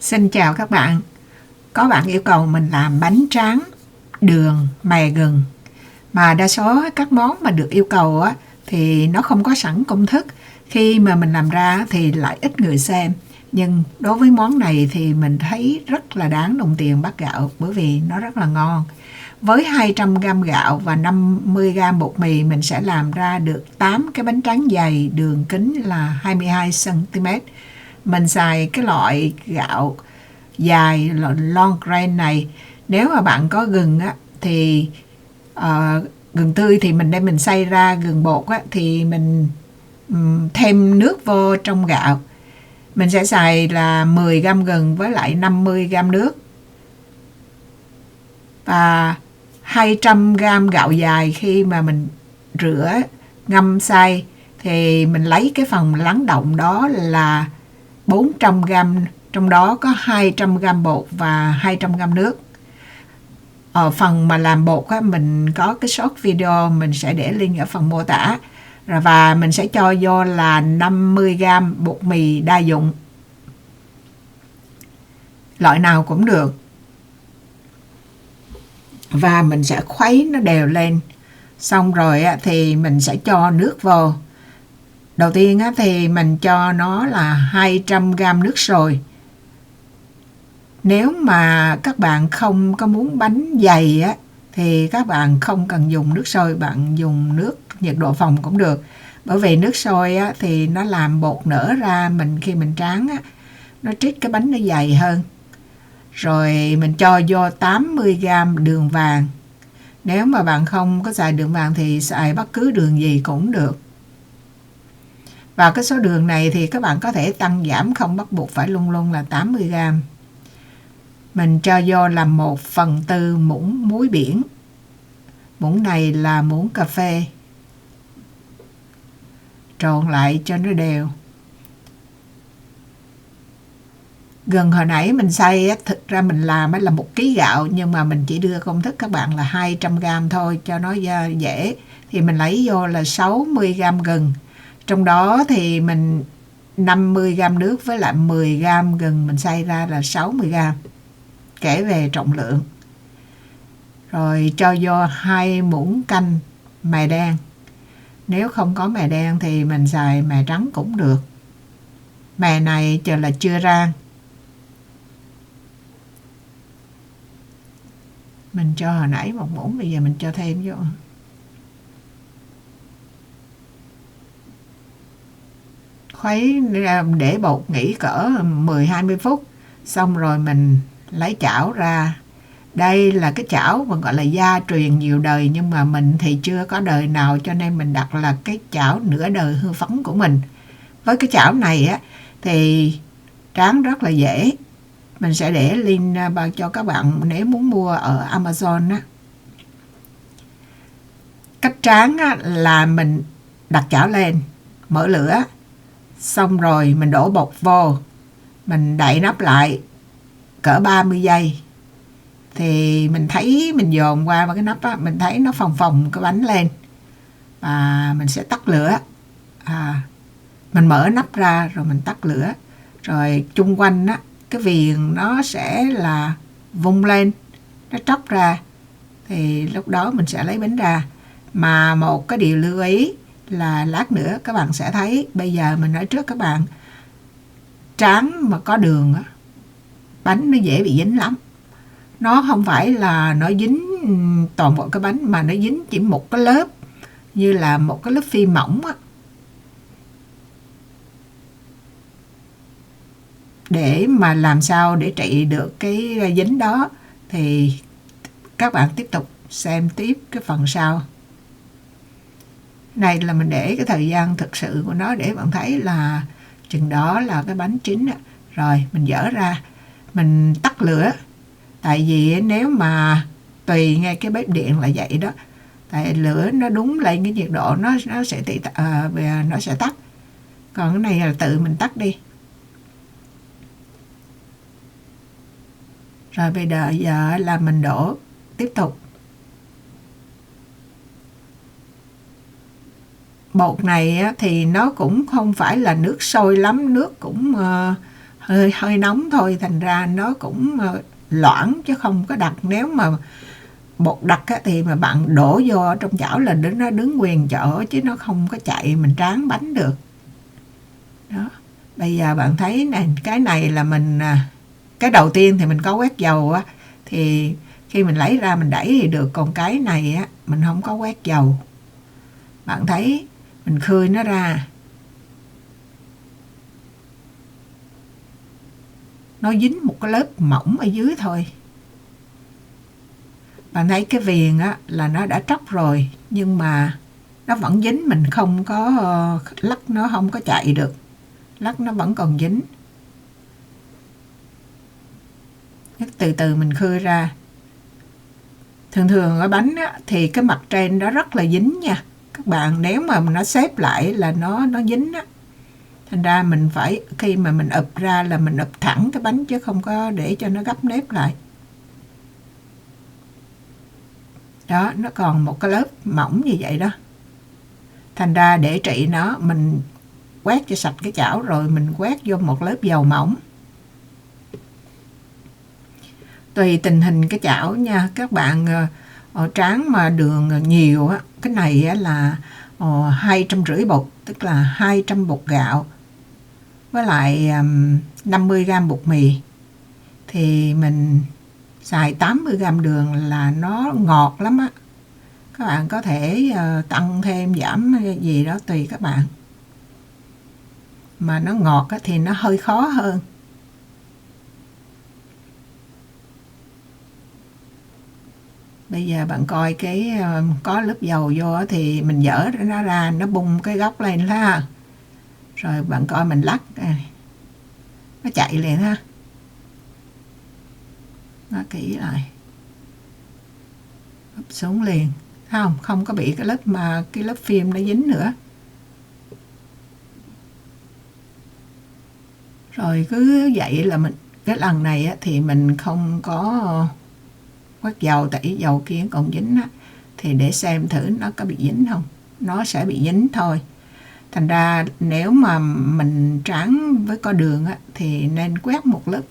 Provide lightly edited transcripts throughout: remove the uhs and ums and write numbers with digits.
Xin chào các bạn. Có bạn yêu cầu mình làm bánh tráng, đường, mè gừng. Mà đa số các món mà được yêu cầu á, thì nó không có sẵn công thức. Khi mà mình làm ra thì lại ít người xem. Nhưng đối với món này thì mình thấy rất là đáng đồng tiền bát gạo bởi vì nó rất là ngon. Với 200g gạo và 50g bột mì mình sẽ làm ra được 8 cái bánh tráng dày, đường kính là 22cm. Mình xài cái loại gạo dài long grain này. Nếu mà bạn có gừng á thì gừng tươi thì mình đem mình xay ra, gừng bột á thì mình thêm nước vô trong gạo. Mình sẽ xài là 10g gừng với lại 50g nước. Và 200g gạo dài khi mà mình rửa, ngâm xay thì mình lấy cái phần lắng đọng đó là 400g, trong đó có 200g bột và 200g nước. Ở phần mà làm bột á, mình có cái short video, mình sẽ để link ở phần mô tả. Và mình sẽ cho vô là 50g bột mì đa dụng. Loại nào cũng được. Và mình sẽ khuấy nó đều lên. Xong rồi á, thì mình sẽ cho nước vô. Đầu tiên á, thì mình cho nó là 200g nước sôi. Nếu mà các bạn không có muốn bánh dày á, thì các bạn không cần dùng nước sôi, bạn dùng nước nhiệt độ phòng cũng được. Bởi vì nước sôi á, thì nó làm bột nở ra, khi mình tráng á, nó trích cái bánh nó dày hơn. Rồi mình cho vô 80g đường vàng. Nếu mà bạn không có xài đường vàng thì xài bất cứ đường gì cũng được. Và cái số đường này thì các bạn có thể tăng giảm, không bắt buộc phải luôn luôn là 80g. Mình cho vô là 1/4 muỗng muối biển. Muỗng này là muỗng cà phê. Trộn lại cho nó đều. Gừng hồi nãy mình xay á, thực ra mình làm là 1kg gạo, nhưng mà mình chỉ đưa công thức các bạn là 200g thôi cho nó dễ. Thì mình lấy vô là 60g gừng. Trong đó thì mình 50g nước với lại 10g gừng mình xay ra là 60g. Kể về trọng lượng. Rồi cho vô 2 muỗng canh mè đen. Nếu không có mè đen thì mình xài mè trắng cũng được. Mè này chờ là chưa rang. Mình cho hồi nãy 1 muỗng, bây giờ mình cho thêm vô. Khuấy để bột nghỉ cỡ 10-20 phút. Xong rồi mình lấy chảo ra. Đây là cái chảo mà gọi là gia truyền nhiều đời, nhưng mà mình thì chưa có đời nào cho nên mình đặt là cái chảo nửa đời hư phấn của mình. Với cái chảo này á thì tráng rất là dễ. Mình sẽ để link cho các bạn nếu muốn mua ở Amazon á. Cách tráng á, là mình đặt chảo lên, mở lửa, xong rồi mình đổ bột vô, mình đậy nắp lại cỡ 30 giây. Thì mình thấy mình dồn qua cái nắp á, mình thấy nó phồng phồng cái bánh lên. Và mình sẽ tắt lửa. Mình mở nắp ra rồi mình tắt lửa. Rồi chung quanh á, cái viền nó sẽ là vung lên, nó tróc ra. Thì lúc đó mình sẽ lấy bánh ra. Mà một cái điều lưu ý là lát nữa các bạn sẽ thấy, bây giờ mình nói trước các bạn, tráng mà có đường á, bánh nó dễ bị dính lắm. Nó không phải là nó dính toàn bộ cái bánh, mà nó dính chỉ một cái lớp, như là một cái lớp phi mỏng á. Để mà làm sao để trị được cái dính đó thì các bạn tiếp tục xem tiếp cái phần sau. Này là mình để cái thời gian thực sự của nó để bạn thấy là chừng đó là cái bánh chín. Rồi mình dỡ ra, mình tắt lửa. Tại vì nếu mà tùy ngay cái bếp điện là vậy đó, tại lửa nó đúng lên cái nhiệt độ nó sẽ tắt. Còn cái này là tự mình tắt đi. Rồi bây giờ là mình đổ tiếp tục. Bột này thì nó cũng không phải là nước sôi lắm, nước cũng hơi nóng thôi, thành ra nó cũng loãng chứ không có đặc. Nếu mà bột đặc á, thì mà bạn đổ vô ở trong chảo là nó đứng nguyên chỗ chứ nó không có chạy mình tráng bánh được. Đó. Bây giờ bạn thấy này, cái này là mình cái đầu tiên thì mình có quét dầu á, thì khi mình lấy ra mình đẩy thì được, còn cái này á mình không có quét dầu. Bạn thấy mình khơi nó ra, nó dính một cái lớp mỏng ở dưới thôi. Bạn thấy cái viền á là nó đã tróc rồi nhưng mà nó vẫn dính, mình không có lắc nó không có chạy được, lắc nó vẫn còn dính. Từ từ mình khơi ra. Thường ở bánh á, thì cái mặt trên nó rất là dính nha các bạn, nếu mà nó xếp lại là nó dính á. Thành ra mình phải, khi mà mình ụp ra là mình ụp thẳng cái bánh chứ không có để cho nó gấp nếp lại. Đó, nó còn một cái lớp mỏng như vậy đó. Thành ra để trị nó, mình quét cho sạch cái chảo rồi mình quét vô một lớp dầu mỏng. Tùy tình hình cái chảo nha các bạn. Tráng mà đường nhiều á, cái này á là 250 bột, tức là 200 bột gạo với lại 50g bột mì, thì mình xài 80g đường là nó ngọt lắm á. Các bạn có thể tăng thêm giảm gì đó tùy các bạn, mà nó ngọt á thì nó hơi khó hơn. Bây giờ bạn coi cái có lớp dầu vô thì mình dỡ nó ra, nó bung cái góc lên ha. Rồi bạn coi mình lắc nó chạy liền ha. Nó kỹ lại. Úp xuống liền. Không có bị cái lớp phim nó dính nữa. Rồi cứ vậy là mình, cái lần này á, thì mình không có quét dầu, tại dầu kia còn dính á, thì để xem thử nó có bị dính không. Nó sẽ bị dính thôi. Thành ra nếu mà mình tráng với có đường á, thì nên quét một lớp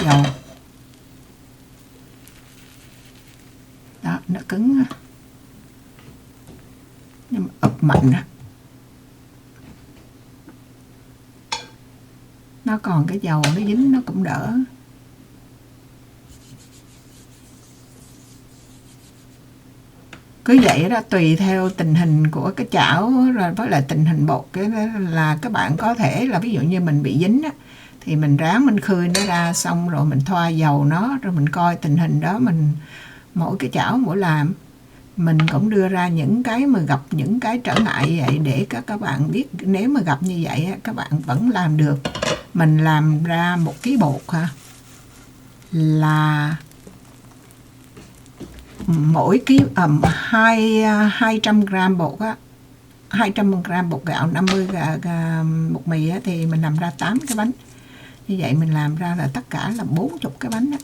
dầu. Đó, nó cứng á, nhưng mà ụp mạnh á, nó còn cái dầu nó dính nó cũng đỡ. Cứ vậy đó, tùy theo tình hình của cái chảo rồi với lại tình hình bột, cái là các bạn có thể là ví dụ như mình bị dính á, thì mình ráng mình khơi nó ra, xong rồi mình thoa dầu nó, rồi mình coi tình hình đó. Mình mỗi cái chảo mỗi làm, mình cũng đưa ra những cái mà gặp những cái trở ngại vậy để các bạn biết, nếu mà gặp như vậy các bạn vẫn làm được. Mình làm ra 1 ký bột là mỗi ký 200g bột á, 200g bột gạo, 50g bột mì á, thì mình làm ra 8 cái bánh. Như vậy mình làm ra là tất cả là 40 cái bánh á.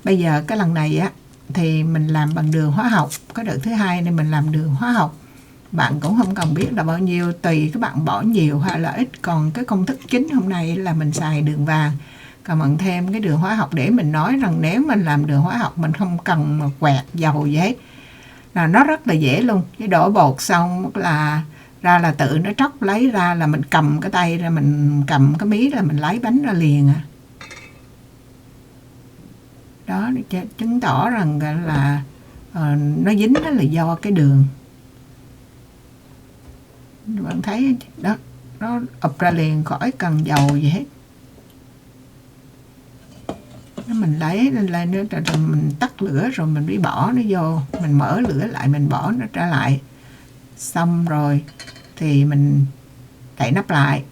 Bây giờ cái lần này á thì mình làm bằng đường hóa học, cái đợt thứ hai nên mình làm đường hóa học. Bạn cũng không cần biết là bao nhiêu, tùy các bạn bỏ nhiều hay là ít. Còn cái công thức chính hôm nay là mình xài đường vàng, còn bạn thêm cái đường hóa học để mình nói rằng nếu mình làm đường hóa học mình không cần mà quẹt dầu gì hết, là nó rất là dễ luôn. Cái đổ bột xong là ra là tự nó tróc, lấy ra là mình cầm cái tay ra, mình cầm cái mí là mình lấy bánh ra liền à. Đó, chứng tỏ rằng là nó dính đó là do cái đường. Bạn thấy đó, nó ụp ra liền khỏi cần dầu gì hết. Mình lấy lên nữa, rồi mình tắt lửa rồi mình đi bỏ nó vô, mình mở lửa lại, mình bỏ nó trở lại, xong rồi thì mình đậy nắp lại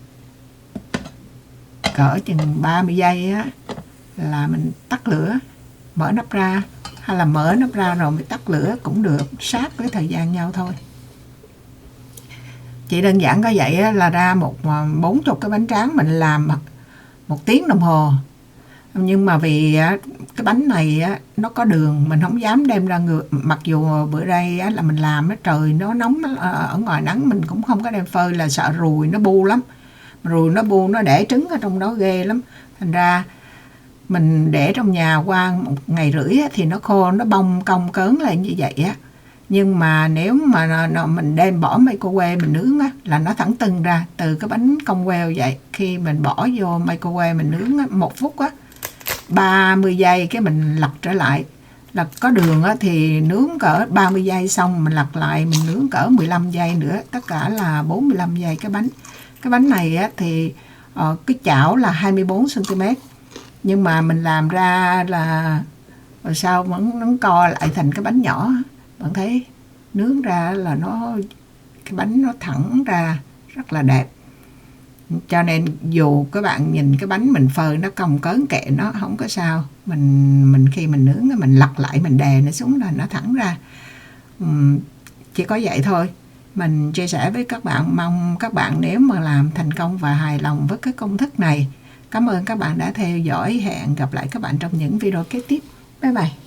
cỡ chừng 30 giây á, là mình tắt lửa, mở nắp ra, hay là mở nắp ra rồi mình tắt lửa cũng được, sát với thời gian nhau thôi. Chỉ đơn giản có vậy á, là ra 40 cái bánh tráng mình làm 1 tiếng đồng hồ. Nhưng mà vì cái bánh này nó có đường, mình không dám đem ra ngược. Mặc dù bữa đây là mình làm trời nó nóng, ở ngoài nắng mình cũng không có đem phơi, là sợ ruồi nó bu lắm. Ruồi nó bu nó đẻ trứng ở trong đó ghê lắm. Thành ra mình để trong nhà qua 1 ngày rưỡi á, thì nó khô, nó bong cong cớn lên như vậy á. Nhưng mà nếu mà mình đem bỏ microwave mình nướng á, là nó thẳng tưng ra từ cái bánh cong queo vậy. Khi mình bỏ vô microwave mình nướng á, 1 phút á, 30 giây cái mình lật trở lại. Là có đường á, thì nướng cỡ 30 giây xong mình lật lại mình nướng cỡ 15 giây nữa, tất cả là 45 giây cái bánh. Cái bánh này á, thì cái chảo là 24 cm, nhưng mà mình làm ra là rồi sao nó co lại thành cái bánh nhỏ. Bạn thấy nướng ra là cái bánh nó thẳng ra rất là đẹp. Cho nên dù các bạn nhìn cái bánh mình phơi nó cong cớn kệ nó không có sao, mình khi mình nướng mình lật lại mình đè nó xuống là nó thẳng ra. Chỉ có vậy thôi. Mình chia sẻ với các bạn, mong các bạn nếu mà làm thành công và hài lòng với cái công thức này. Cảm ơn các bạn đã theo dõi, hẹn gặp lại các bạn trong những video kế tiếp. Bye bye.